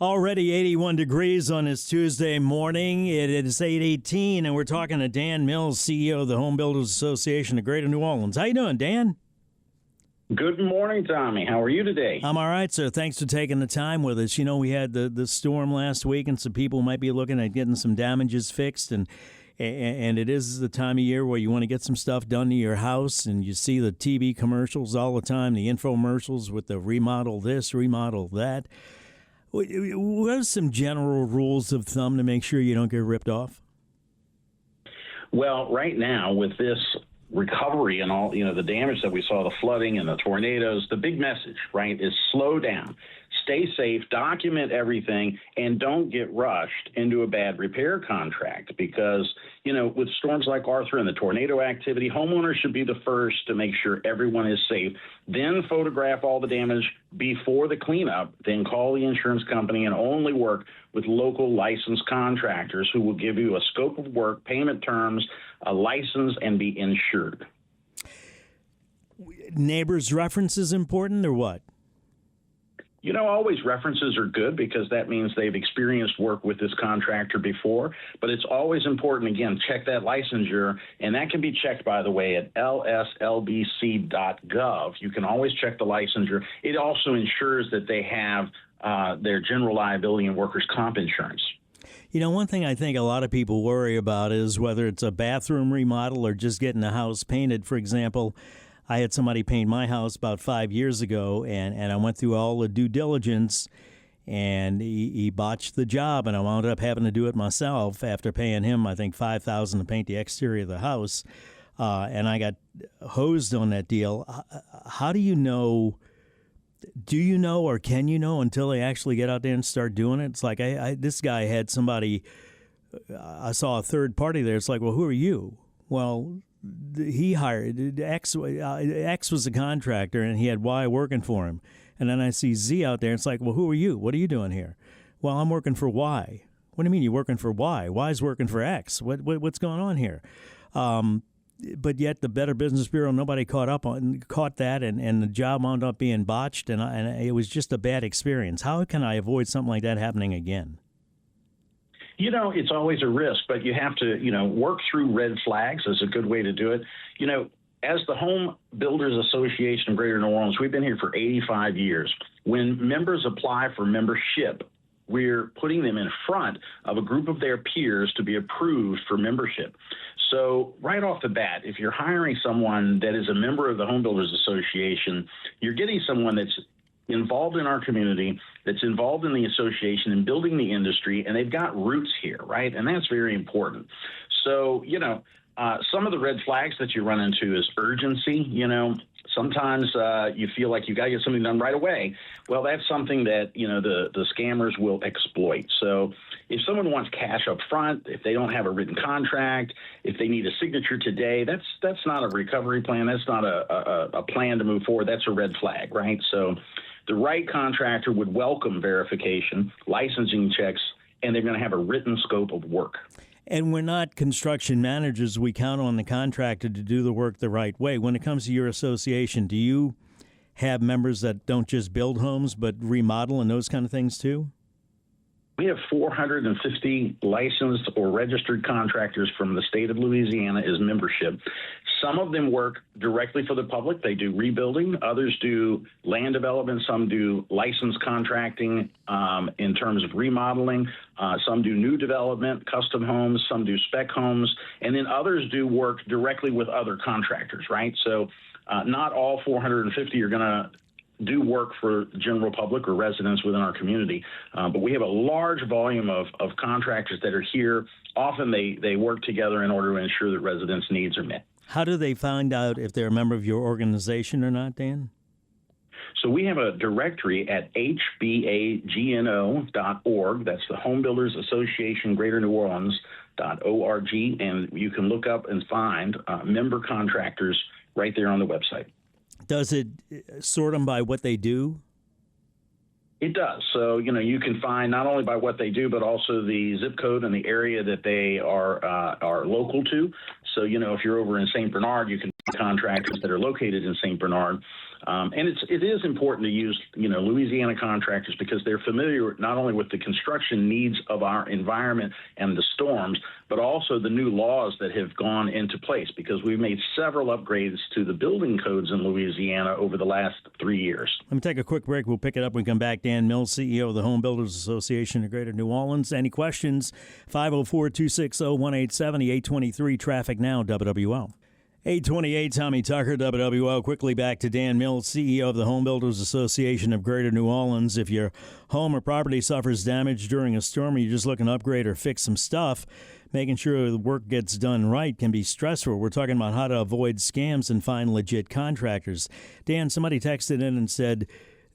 Already 81 degrees on this Tuesday morning. It is 8:18, and we're talking to Dan Mills, CEO of the Home Builders Association of Greater New Orleans. How you doing, Dan? Good morning, Tommy. How are you today? I'm all right, sir. Thanks for taking the time with us. You know, we had the storm last week, and some people might be looking at getting some damages fixed, and it is the time of year where you want to get some stuff done to your house, and you see the TV commercials all the time, the infomercials with the remodel this, remodel that. What are some general rules of thumb to make sure you don't get ripped off? Well, right now with this recovery and all, the damage that we saw, the flooding and the tornadoes, the big message, right, is slow down, stay safe, document everything, and don't get rushed into a bad repair contract because, with storms like Arthur and the tornado activity, homeowners should be the first to make sure everyone is safe, then photograph all the damage before the cleanup, then call the insurance company and only work with local licensed contractors who will give you a scope of work, payment terms, a license, and be insured. Neighbors' references important or what? Always references are good because that means they've experienced work with this contractor before, but it's always important, again, check that licensure, and that can be checked, by the way, at lslbc.gov. You can always check the licensure. It also ensures that they have their general liability and workers' comp insurance. One thing I think a lot of people worry about is whether it's a bathroom remodel or just getting a house painted. For example, I had somebody paint my house about 5 years ago, and I went through all the due diligence, and he botched the job, and I wound up having to do it myself after paying him, I think, $5,000 to paint the exterior of the house, and I got hosed on that deal. How do you know? Do you know or can you know until they actually get out there and start doing it? It's like this guy had somebody, I saw a third party there. It's like, well, who are you? Well, he hired X. X was a contractor, and he had Y working for him. And then I see Z out there. It's like, well, who are you? What are you doing here? Well, I'm working for Y. What do you mean you're working for Y? Y's working for X. What's going on here? But yet the Better Business Bureau, nobody caught that, and the job wound up being botched, and it was just a bad experience. How can I avoid something like that happening again? It's always a risk, but you have to, work through red flags is a good way to do it. As the Home Builders Association of Greater New Orleans, we've been here for 85 years. When members apply for membership, we're putting them in front of a group of their peers to be approved for membership. So right off the bat, if you're hiring someone that is a member of the Home Builders Association, you're getting someone that's involved in our community, that's involved in the association and building the industry, and they've got roots here, right? And that's very important. So, some of the red flags that you run into is urgency. Sometimes you feel like you got to get something done right away. Well, that's something that, the scammers will exploit. So if someone wants cash up front, if they don't have a written contract, if they need a signature today, that's not a recovery plan. That's not a plan to move forward. That's a red flag, right? So the right contractor would welcome verification, licensing checks, and they're going to have a written scope of work. And we're not construction managers. We count on the contractor to do the work the right way. When it comes to your association, do you have members that don't just build homes but remodel and those kind of things too? We have 450 licensed or registered contractors from the state of Louisiana as membership. Some of them work directly for the public. They do rebuilding. Others do land development. Some do licensed contracting in terms of remodeling. Some do new development, custom homes. Some do spec homes. And then others do work directly with other contractors, right? So not all 450 are going to do work for the general public or residents within our community. But we have a large volume of contractors that are here. Often they work together in order to ensure that residents' needs are met. How do they find out if they're a member of your organization or not, Dan? So we have a directory at hbagno.org. That's the Home Builders Association Greater New Orleans.org. And you can look up and find member contractors right there on the website. Does it sort them by what they do? It does. So, you can find not only by what they do, but also the zip code and the area that they are local to. So, if you're over in St. Bernard, you can contractors that are located in St. Bernard. And it is important to use, Louisiana contractors because they're familiar not only with the construction needs of our environment and the storms, but also the new laws that have gone into place because we've made several upgrades to the building codes in Louisiana over the last 3 years. Let me take a quick break. We'll pick it up when we come back. Dan Mills, CEO of the Home Builders Association of Greater New Orleans. Any questions? 504-260-1870, 823 Traffic Now, WWL. 828, Tommy Tucker, WWL. Quickly back to Dan Mills, CEO of the Home Builders Association of Greater New Orleans. If your home or property suffers damage during a storm or you're just looking to upgrade or fix some stuff, making sure the work gets done right can be stressful. We're talking about how to avoid scams and find legit contractors. Dan, somebody texted in and said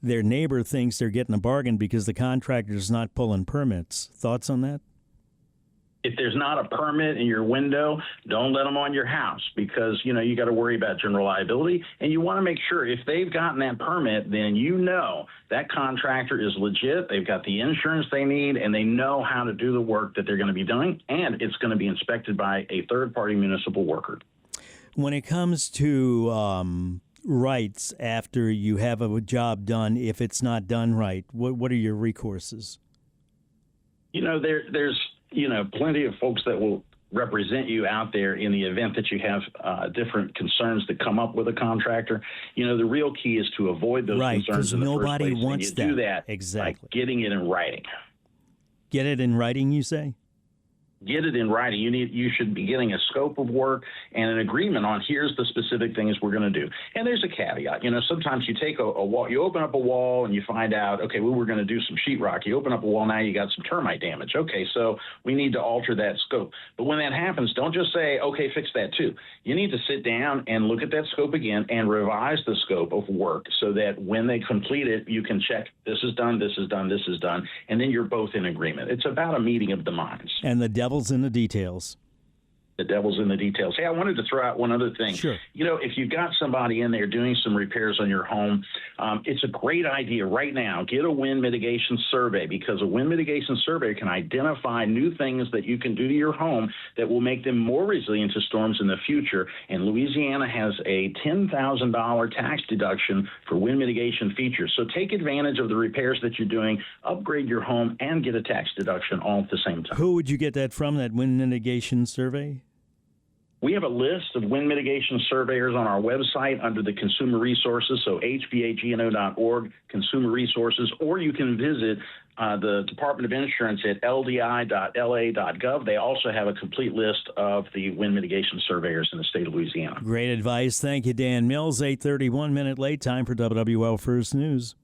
their neighbor thinks they're getting a bargain because the contractor's not pulling permits. Thoughts on that? If there's not a permit in your window, don't let them on your house because, you got to worry about general liability. And you want to make sure if they've gotten that permit, then that contractor is legit. They've got the insurance they need and they know how to do the work that they're going to be doing. And it's going to be inspected by a third-party municipal worker. When it comes to rights after you have a job done, if it's not done right, what are your recourses? There's plenty of folks that will represent you out there in the event that you have different concerns that come up with a contractor. The real key is to avoid those concerns in the first place. Nobody wants that. Do that exactly by getting it in writing. Get it in writing, you say? Get it in writing. You should be getting a scope of work and an agreement on here's the specific things we're going to do. And there's a caveat. Sometimes you take a wall, you open up a wall and you find out, okay, we're going to do some sheetrock. You open up a wall, now you got some termite damage. Okay, so we need to alter that scope. But when that happens, don't just say, okay, fix that too. You need to sit down and look at that scope again and revise the scope of work so that when they complete it, you can check this is done, this is done, this is done, and then you're both in agreement. It's about a meeting of the minds. And the devil's in the details. The devil's in the details. Hey, I wanted to throw out one other thing. Sure. If you've got somebody in there doing some repairs on your home, it's a great idea right now. Get a wind mitigation survey because a wind mitigation survey can identify new things that you can do to your home that will make them more resilient to storms in the future. And Louisiana has a $10,000 tax deduction for wind mitigation features. So take advantage of the repairs that you're doing, upgrade your home, and get a tax deduction all at the same time. Who would you get that from, that wind mitigation survey? We have a list of wind mitigation surveyors on our website under the Consumer Resources, so hbagno.org, Consumer Resources, or you can visit the Department of Insurance at ldi.la.gov. They also have a complete list of the wind mitigation surveyors in the state of Louisiana. Great advice. Thank you, Dan Mills. 8:31 minute late time for WWL First News.